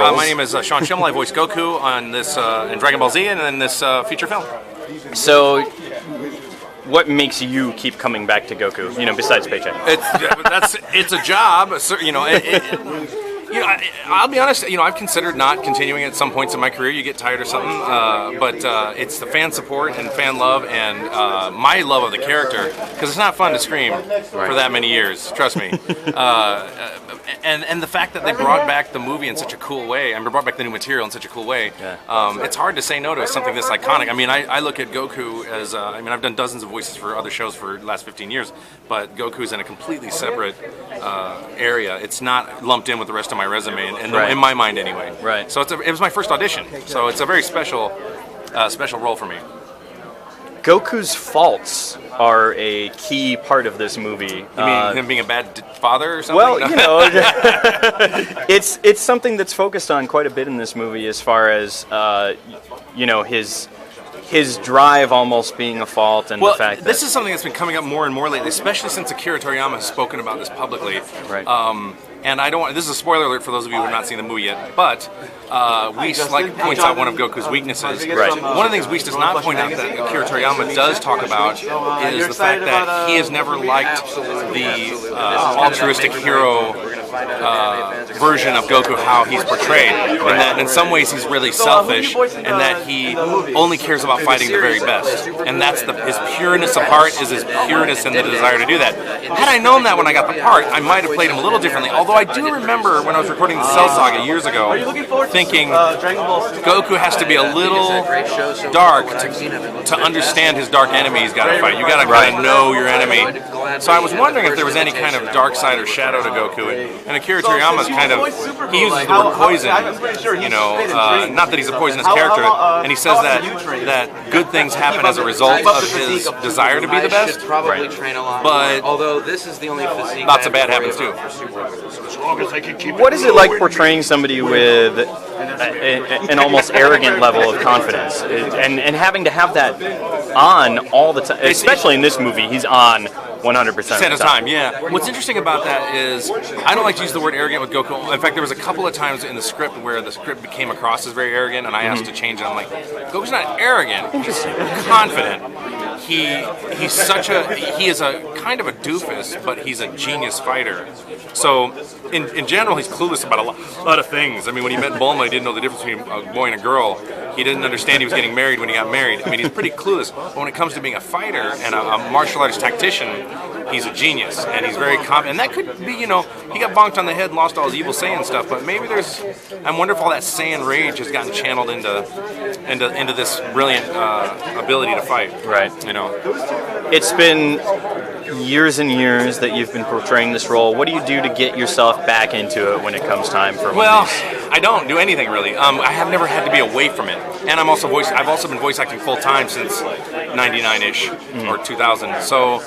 My name is Sean Schemmel. I voice Goku on this in Dragon Ball Z and in this feature film. So, what makes you keep coming back to Goku? You know, besides paycheck. It's a job. You know, I'll be honest. You know, I've considered not continuing at some points in my career. You get tired or something. But it's the fan support and fan love and my love of the character, because it's not fun to scream for that many years. Trust me. And the fact that they brought back the movie in such a cool way, and brought back the new material in such a cool way, it's hard to say no to something this iconic. I mean, I look at Goku as, I mean, I've done dozens of voices for other shows for the last 15 years, but Goku's in a completely separate area. It's not lumped in with the rest of my resume, in my mind anyway. Right. So it was my first audition, so it's a very special role for me. Goku's faults are a key part of this movie. You mean him being a bad father or something? Well, you know, it's something that's focused on quite a bit in this movie, as far as you know, his drive almost being a fault, and the fact that this is something that's been coming up more and more lately, especially since Akira Toriyama has spoken about this publicly. Right. And I don't want, this is a spoiler alert for those of you who have not seen the movie yet, but Whis points out one of Goku's weaknesses. Right. One of the things Whis does not point out that Akira Toriyama does talk about is the fact that he has never liked the altruistic hero version of Goku, how he's portrayed, and that in some ways he's really selfish, and that he only cares about fighting the very best, and that's his pureness of heart is his pureness in the desire to do that. Had I known that when I got the part, I might have played him a little differently, although I do remember when I was recording the Cell Saga years ago, thinking Goku has to be a little dark to understand his dark enemy he's got to fight. You got to kind of know your enemy. So I was wondering if there was any kind of dark side or shadow to Goku, and Akira Toriyama's kind of, he uses the word poison, you know, not that he's a poisonous character, and he says that good things happen as a result of his desire to be the best, but lots of bad happens too. What is it like portraying somebody with an almost arrogant level of confidence, and having to have that on all the time, especially in this movie? He's on 100% of the time. Yeah. What's interesting about that is I don't like to use the word arrogant with Goku. In fact, there was a couple of times in the script where the script came across as very arrogant, and I asked to change it. I'm like, Goku's not arrogant. He's confident. He is a kind of a doofus, but he's a genius fighter. So in general, he's clueless about a lot of things. I mean, when he met Bulma, he didn't know the difference between a boy and a girl. He didn't understand he was getting married when he got married. I mean, he's pretty clueless. But when it comes to being a fighter and a martial arts tactician, he's a genius, and he's very confident. And that could be, you know, he got bonked on the head and lost all his evil Saiyan stuff, but maybe I wonder if all that Saiyan rage has gotten channeled into this brilliant ability to fight. Right. You know. It's been years and years that you've been portraying this role. What do you do to get yourself back into it when it comes time for I don't do anything really. I have never had to be away from it, and I've also been voice acting full time since '99-ish or 2000. So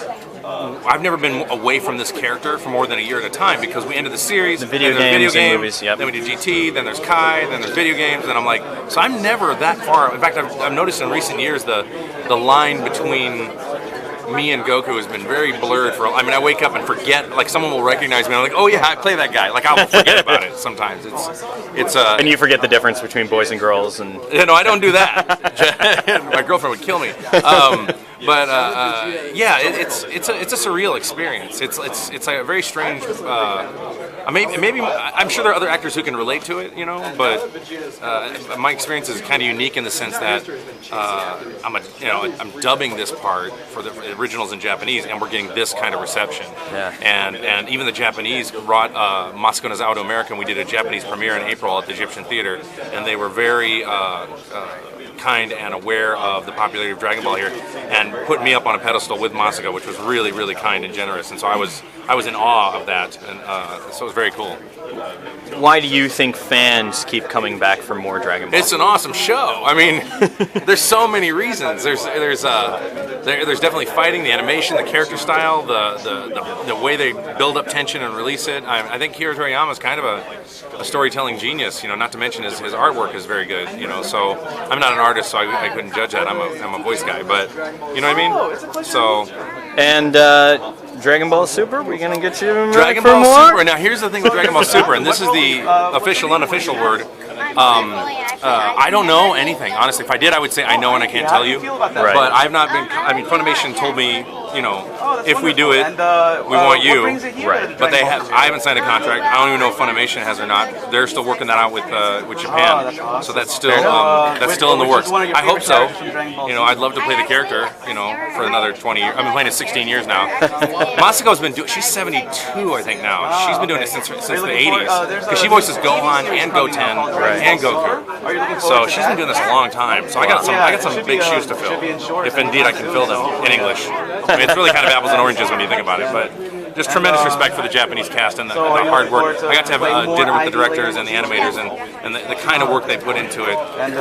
I've never been away from this character for more than a year at a time, because we ended the series, the video games, and movies, then we did GT, then there's Kai, then there's video games, and I'm like, so I'm never that far. In fact, I've noticed in recent years the line between me and Goku has been very blurred I mean, I wake up and forget, like someone will recognize me and I'm like, oh yeah, I play that guy. Like I'll forget about it sometimes. It's and you forget the difference between boys and girls, and no, I don't do that. My girlfriend would kill me. Yeah, it's a surreal experience. It's a very strange. Maybe I'm sure there are other actors who can relate to it, you know. But my experience is kind of unique in the sense that I'm dubbing this part for the originals in Japanese, and we're getting this kind of reception. Yeah. And even the Japanese brought Masako Nozawa to America, and we did a Japanese premiere in April at the Egyptian Theater, and they were very kind and aware of the popularity of Dragon Ball here, and put me up on a pedestal with Masako, which was really, really kind and generous. And so I was in awe of that, and so it was very cool. Why do you think fans keep coming back for more Dragon Ball? It's an awesome show. I mean, there's so many reasons. There's definitely fighting, the animation, the character style, the way they build up tension and release it. I think Akira Toriyama is kind of a storytelling genius. You know, not to mention his artwork is very good. You know, so I'm not an artist, so I couldn't judge that. I'm a voice guy, but you know what I mean. So and. Dragon Ball Super, we're gonna get you Dragon Ball Super. Now here's the thing with Dragon Ball Super, and this is the official, unofficial word. I don't know anything, honestly. If I did, I would say I know and I can't tell you. Right. But I've not been. I mean, Funimation told me, you know, if we do it, we want you. Right. But they have. I haven't signed a contract. I don't even know if Funimation has or not. They're still working that out with Japan. So that's still in the works. I hope so. You know, I'd love to play the character. You know, for another 20 years. I've been playing it 16 years now. Masiko's been doing. She's 72, I think now. She's been doing it since the 80s. Because she voices Gohan and Goten and Goku. So she's been doing this a long time. So I got some big shoes to fill. If indeed I can fill them in English. I mean, it's really kind of apples and oranges when you think about it, but just tremendous respect for the Japanese cast and the hard work. I got to have dinner with the directors and the animators and the kind of work they put into it.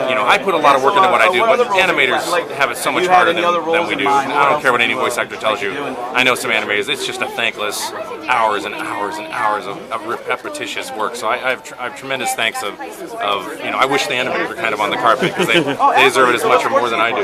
You know, I put a lot of work into what I do, but animators have it so much harder than we do. I don't care what any voice actor tells you. I know some animators, it's just a thankless hours and hours and hours of repetitious work. So I have tremendous thanks of, you know, I wish the animators were kind of on the carpet because they deserve it as much or more than I do.